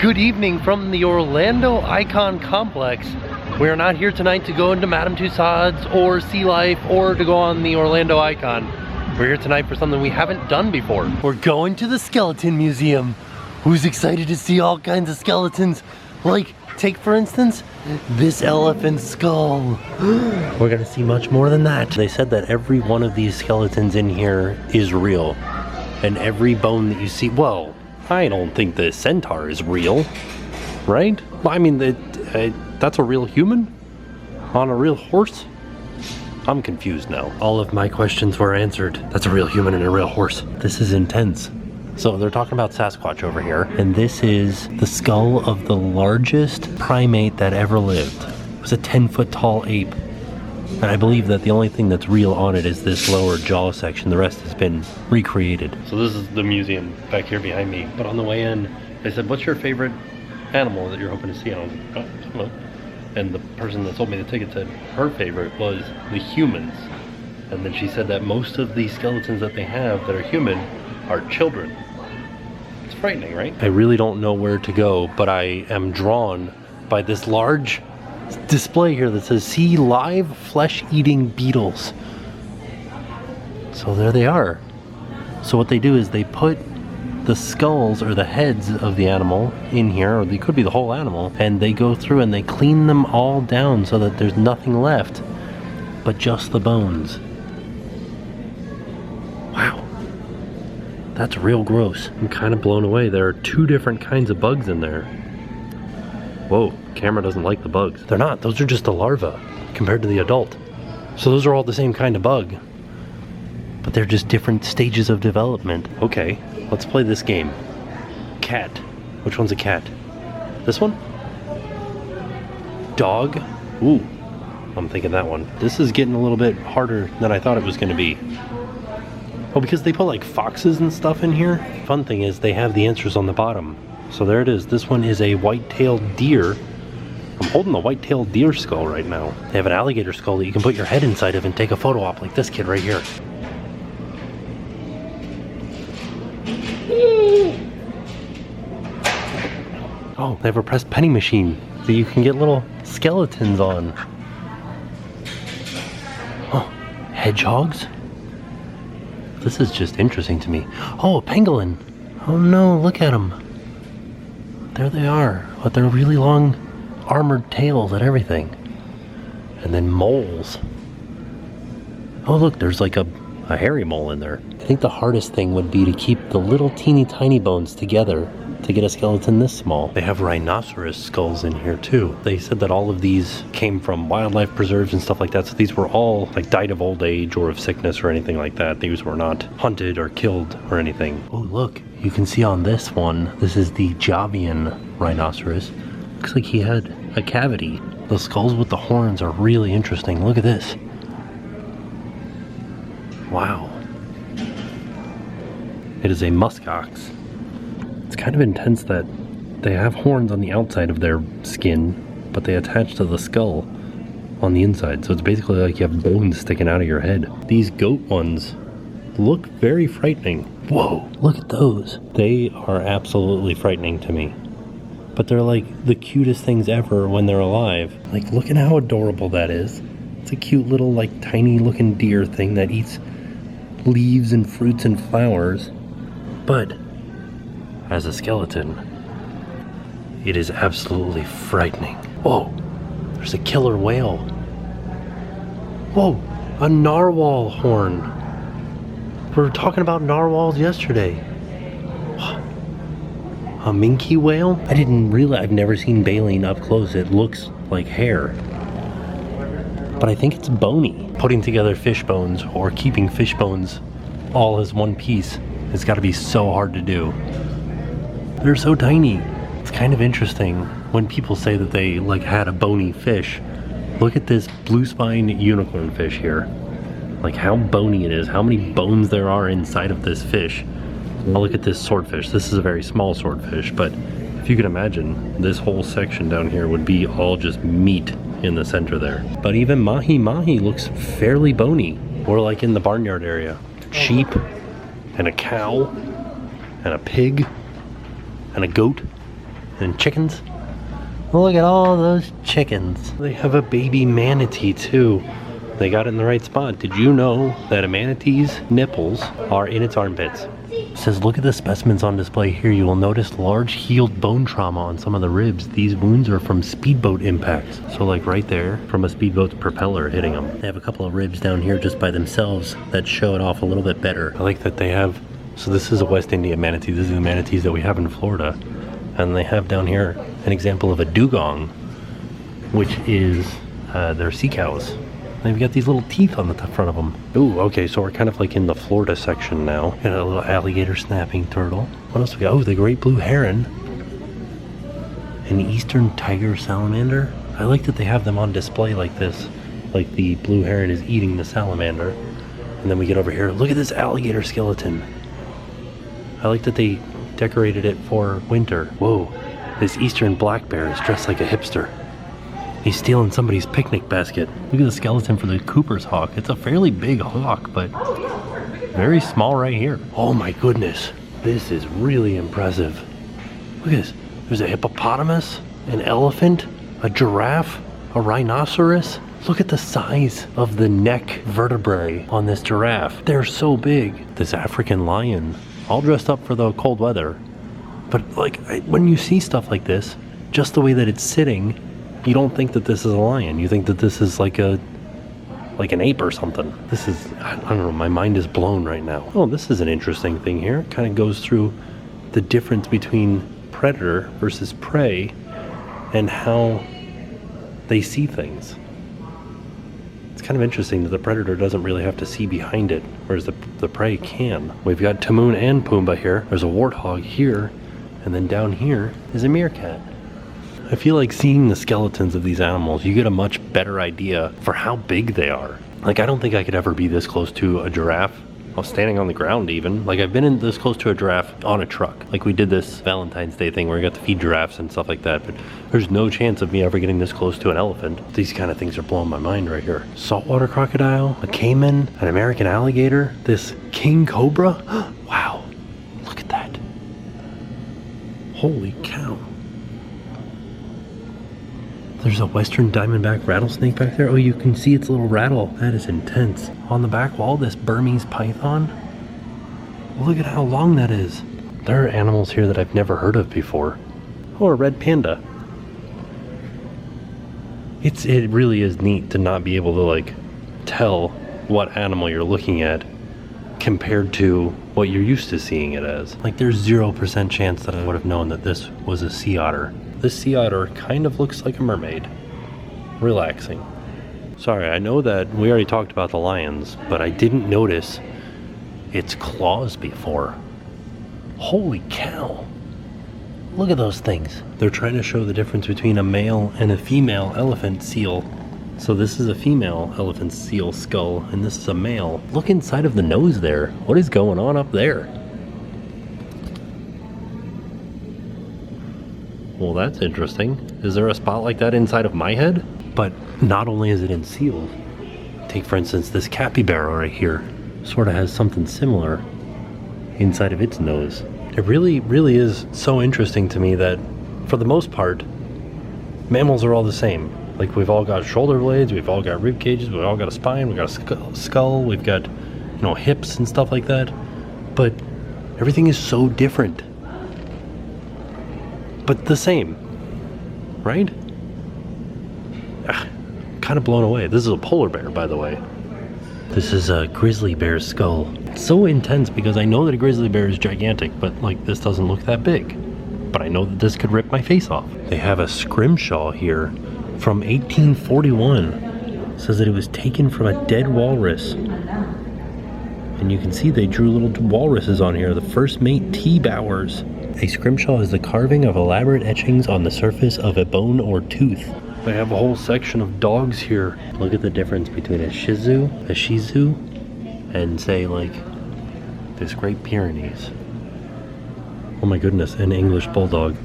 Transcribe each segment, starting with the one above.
Good evening from the Orlando Icon Complex. We are not here tonight to go into Madame Tussauds or Sea Life or to go on the Orlando Icon. We're here tonight for something we haven't done before. We're going to the Skeleton Museum. Who's excited to see all kinds of skeletons? Like, take for instance, this elephant skull. We're gonna see much more than that. They said that every one of these skeletons in here is real. And every bone that you see, well, I don't think the centaur is real, right? I mean, that's a real human on a real horse? I'm confused now. All of my questions were answered. That's a real human and a real horse. This is intense. So they're talking about Sasquatch over here, and this is the skull of the largest primate that ever lived. It was a 10-foot tall ape. And I believe that the only thing that's real on it is this lower jaw section. The rest has been recreated. So this is the museum back here behind me. But on the way in, they said, what's your favorite animal that you're hoping to see? And I was like, oh, well. And the person that sold me the ticket said her favorite was the humans. And then she said that most of the skeletons that they have that are human are children. It's frightening, right? I really don't know where to go, but I am drawn by this large display here that says see live flesh-eating beetles. So there they are. So what they do is they put the skulls or the heads of the animal in here, or they could be the whole animal, and they go through and they clean them all down so that there's nothing left but just the bones. Wow, that's real gross. I'm kind of blown away. There are two different kinds of bugs in there. Whoa, camera doesn't like the bugs. They're not, those are just the larvae compared to the adult. So those are all the same kind of bug, but they're just different stages of development. Okay, let's play this game. Cat, which one's a cat? This one? Dog? Ooh, I'm thinking that one. This is getting a little bit harder than I thought it was gonna be. Oh, because they put like foxes and stuff in here? Fun thing is they have the answers on the bottom. So there it is. This one is a white-tailed deer. I'm holding the white-tailed deer skull right now. They have an alligator skull that you can put your head inside of and take a photo op like this kid right here. Oh, they have a pressed penny machine that you can get little skeletons on. Oh, hedgehogs? This is just interesting to me. Oh, a pangolin. Oh no, look at them. There they are, with their really long armored tails and everything. And then moles. Oh look, there's like a hairy mole in there. I think the hardest thing would be to keep the little teeny tiny bones together to get a skeleton this small. They have rhinoceros skulls in here too. They said that all of these came from wildlife preserves and stuff like that, so these were all like died of old age or of sickness or anything like that. These were not hunted or killed or anything. Oh look, you can see on this one, this is the Javian rhinoceros. Looks like he had a cavity. The skulls with the horns are really interesting. Look at this. Wow. It is a muskox. It's kind of intense that they have horns on the outside of their skin, but they attach to the skull on the inside. So it's basically like you have bones sticking out of your head. These goat ones look very frightening. Whoa, look at those. They are absolutely frightening to me. But they're like the cutest things ever when they're alive. Like, look at how adorable that is. It's a cute little like tiny looking deer thing that eats leaves and fruits and flowers. But as a skeleton, it is absolutely frightening. Whoa, there's a killer whale. Whoa, a narwhal horn. We were talking about narwhals yesterday. A minke whale? I didn't realize, I've never seen baleen up close. It looks like hair. But I think it's bony. Putting together fish bones or keeping fish bones all as one piece has got to be so hard to do. They're so tiny. It's kind of interesting when people say that they like had a bony fish. Look at this blue spine unicorn fish here. Like how bony it is, how many bones there are inside of this fish. Now look at this swordfish. This is a very small swordfish, but if you can imagine, this whole section down here would be all just meat in the center there. But even mahi-mahi looks fairly bony. Or like in the barnyard area. Sheep, and a cow, and a pig, and a goat. And chickens. Look at all those chickens. They have a baby manatee too. They got it in the right spot. Did you know that a manatee's nipples are in its armpits? It says, look at the specimens on display here. You will notice large healed bone trauma on some of the ribs. These wounds are from speedboat impacts. So like right there, from a speedboat's propeller hitting them. They have a couple of ribs down here just by themselves that show it off a little bit better. I like that they have, so this is a West India manatee. This is the manatees that we have in Florida. And they have down here an example of a dugong, which is their sea cows. They've got these little teeth on the front of them. Ooh, okay, so we're kind of like in the Florida section now. Got a little alligator snapping turtle. What else we got? Oh, the great blue heron. An eastern tiger salamander. I like that they have them on display like this. Like the blue heron is eating the salamander. And then we get over here. Look at this alligator skeleton. I like that they decorated it for winter. Whoa, this eastern black bear is dressed like a hipster. He's stealing somebody's picnic basket. Look at the skeleton for the Cooper's hawk. It's a fairly big hawk, but very small right here. Oh my goodness, this is really impressive. Look at this. There's a hippopotamus, an elephant, a giraffe, a rhinoceros. Look at the size of the neck vertebrae on this giraffe. They're so big. This African lion, all dressed up for the cold weather. But like, when you see stuff like this, just the way that it's sitting, you don't think that this is a lion. You think that this is like an ape or something. This is, I don't know, my mind is blown right now. Oh, this is an interesting thing here. It kind of goes through the difference between predator versus prey and how they see things. It's kind of interesting that the predator doesn't really have to see behind it, whereas the prey can. We've got Timon and Pumbaa here. There's a warthog here, and then down here is a meerkat. I feel like seeing the skeletons of these animals, you get a much better idea for how big they are. Like, I don't think I could ever be this close to a giraffe. I was standing on the ground even. Like, I've been in this close to a giraffe on a truck. Like, we did this Valentine's Day thing where we got to feed giraffes and stuff like that, but there's no chance of me ever getting this close to an elephant. These kind of things are blowing my mind right here. Saltwater crocodile, a caiman, an American alligator, this king cobra. Wow, look at that. Holy cow. There's a western diamondback rattlesnake back there. Oh, you can see its little rattle. That is intense. On the back wall, this Burmese python. Look at how long that is. There are animals here that I've never heard of before. Oh, a red panda. It really is neat to not be able to like tell what animal you're looking at compared to what you're used to seeing it as. Like, there's 0% chance that I would have known that this was a sea otter. This sea otter kind of looks like a mermaid. Relaxing. Sorry, I know that we already talked about the lions, but I didn't notice its claws before. Holy cow. Look at those things. They're trying to show the difference between a male and a female elephant seal. So this is a female elephant seal skull, and this is a male. Look inside of the nose there. What is going on up there? Well, that's interesting. Is there a spot like that inside of my head? But not only is it in seals, take for instance this capybara right here. Sort of has something similar inside of its nose. It really, really is so interesting to me that for the most part, mammals are all the same. Like, we've all got shoulder blades, we've all got rib cages, we've all got a spine, we've got a skull, we've got, you know, hips and stuff like that. But everything is so different. But the same, right? Kind of blown away. This is a polar bear, by the way. This is a grizzly bear's skull. It's so intense because I know that a grizzly bear is gigantic, but like, this doesn't look that big. But I know that this could rip my face off. They have a scrimshaw here from 1841. It says that it was taken from a dead walrus. And you can see they drew little walruses on here. The first mate T-Bowers. A scrimshaw is the carving of elaborate etchings on the surface of a bone or tooth. They have a whole section of dogs here. Look at the difference between a Shih Tzu, and say like this Great Pyrenees. Oh my goodness, an English Bulldog.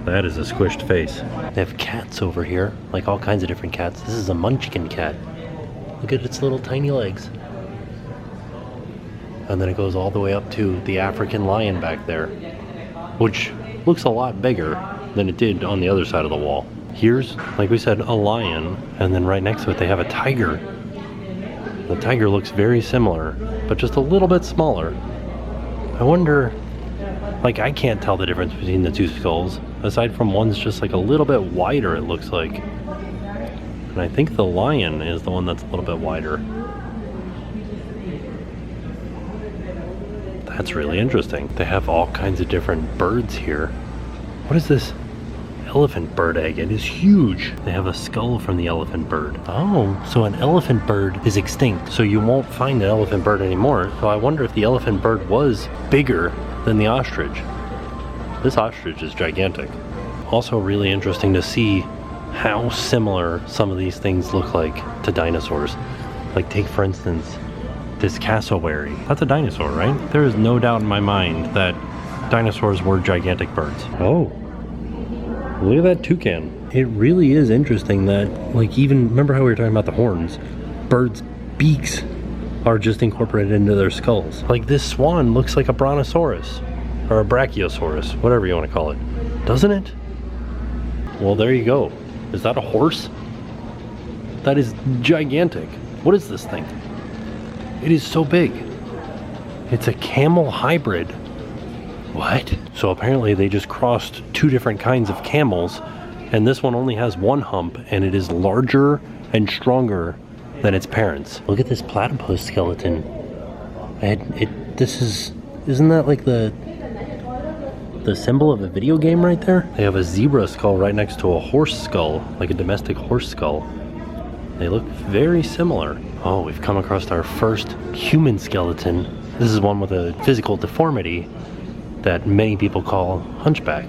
That is a squished face. They have cats over here, like all kinds of different cats. This is a Munchkin cat. Look at its little tiny legs. And then it goes all the way up to the African lion back there, which looks a lot bigger than it did on the other side of the wall. Here's, like we said, a lion, and then right next to it they have a tiger. The tiger looks very similar, but just a little bit smaller. I wonder, like, I can't tell the difference between the two skulls, aside from one's just like a little bit wider, it looks like. And I think the lion is the one that's a little bit wider. That's really interesting. They have all kinds of different birds here. What is this? Elephant bird egg. It is huge. They have a skull from the elephant bird. Oh, so an elephant bird is extinct, so you won't find an elephant bird anymore. So I wonder if the elephant bird was bigger than the ostrich. This ostrich is gigantic. Also really interesting to see how similar some of these things look like to dinosaurs. Like, take for instance this cassowary. That's a dinosaur, right? There is no doubt in my mind that dinosaurs were gigantic birds. Oh, look at that toucan. It really is interesting that, like, even, remember how we were talking about the horns? Birds' beaks are just incorporated into their skulls. Like, this swan looks like a brontosaurus, or a brachiosaurus, whatever you want to call it. Doesn't it? Well, there you go. Is that a horse? That is gigantic. What is this thing? It is so big. It's a camel hybrid. What? So apparently they just crossed two different kinds of camels, and this one only has one hump, and it is larger and stronger than its parents. Look at this platypus skeleton. Isn't that like the symbol of a video game right there? They have a zebra skull right next to a horse skull, like a domestic horse skull. They look very similar. Oh, we've come across our first human skeleton. This is one with a physical deformity that many people call hunchback.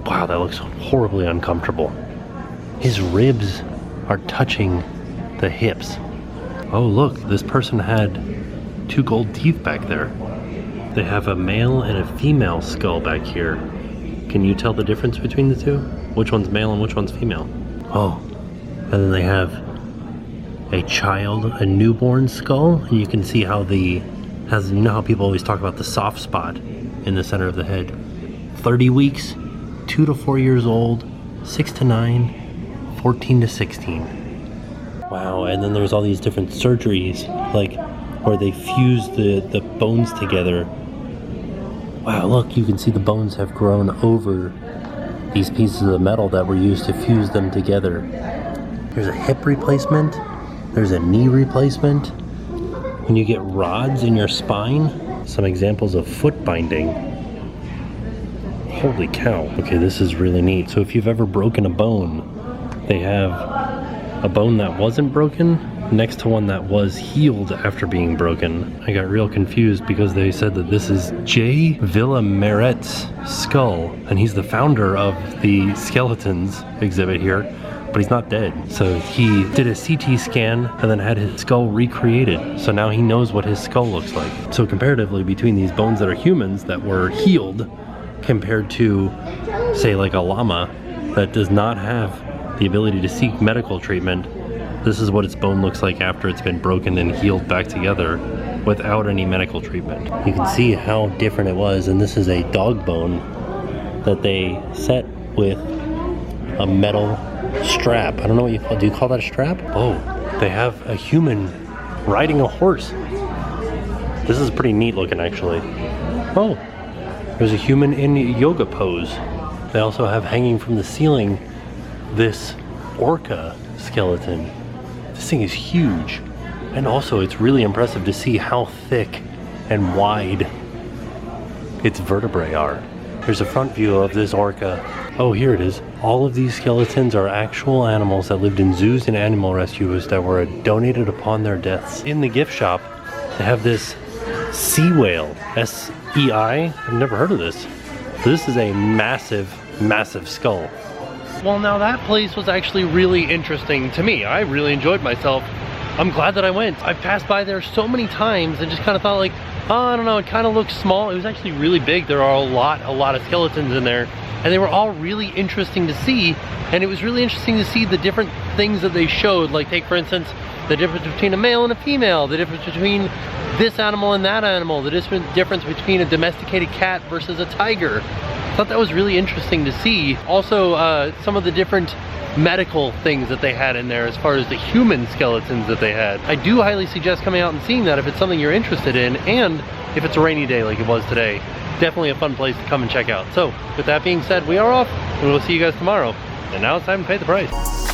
Wow, that looks horribly uncomfortable. His ribs are touching the hips. Oh look, this person had 2 gold teeth back there. They have a male and a female skull back here. Can you tell the difference between the two? Which one's male and which one's female? Oh, and then they have a child, a newborn skull, and you can see how you know how people always talk about the soft spot in the center of the head. 30 weeks, 2 to 4 years old, 6 to 9, 14 to 16. Wow, and then there's all these different surgeries, like where they fuse the bones together. Wow, look, you can see the bones have grown over these pieces of metal that were used to fuse them together. There's a hip replacement, there's a knee replacement. When you get rods in your spine, some examples of foot binding. Holy cow. Okay, this is really neat. So if you've ever broken a bone, they have a bone that wasn't broken next to one that was healed after being broken. I got real confused because they said that this is Jay Villamaret's skull, and he's the founder of the skeletons exhibit here, but he's not dead. So he did a CT scan and then had his skull recreated. So now he knows what his skull looks like. So comparatively between these bones that are humans that were healed compared to, say, like a llama that does not have the ability to seek medical treatment, this is what its bone looks like after it's been broken and healed back together without any medical treatment. You can see how different it was, and this is a dog bone that they set with a metal strap. I don't know what you call, do you call that a strap? Oh, they have a human riding a horse. This is pretty neat looking actually. Oh, there's a human in yoga pose. They also have hanging from the ceiling this Orca skeleton. This thing is huge. And also it's really impressive to see how thick and wide its vertebrae are. Here's a front view of this orca. Oh, here it is. All of these skeletons are actual animals that lived in zoos and animal rescues that were donated upon their deaths. In the gift shop, they have this sea whale, S-E-I. I've never heard of this. This is a massive, massive skull. Well, now that place was actually really interesting to me. I really enjoyed myself. I'm glad that I went. I've passed by there so many times and just kind of thought like, oh, I don't know, it kind of looks small. It was actually really big. There are a lot of skeletons in there, and they were all really interesting to see. And it was really interesting to see the different things that they showed. Like, take for instance, the difference between a male and a female, the difference between this animal and that animal, the difference between a domesticated cat versus a tiger. I thought that was really interesting to see. Also, some of the different medical things that they had in there as far as the human skeletons that they had. I do highly suggest coming out and seeing that if it's something you're interested in, and if it's a rainy day like it was today. Definitely a fun place to come and check out. So, with that being said, we are off, and we'll see you guys tomorrow. And now it's time to pay the price.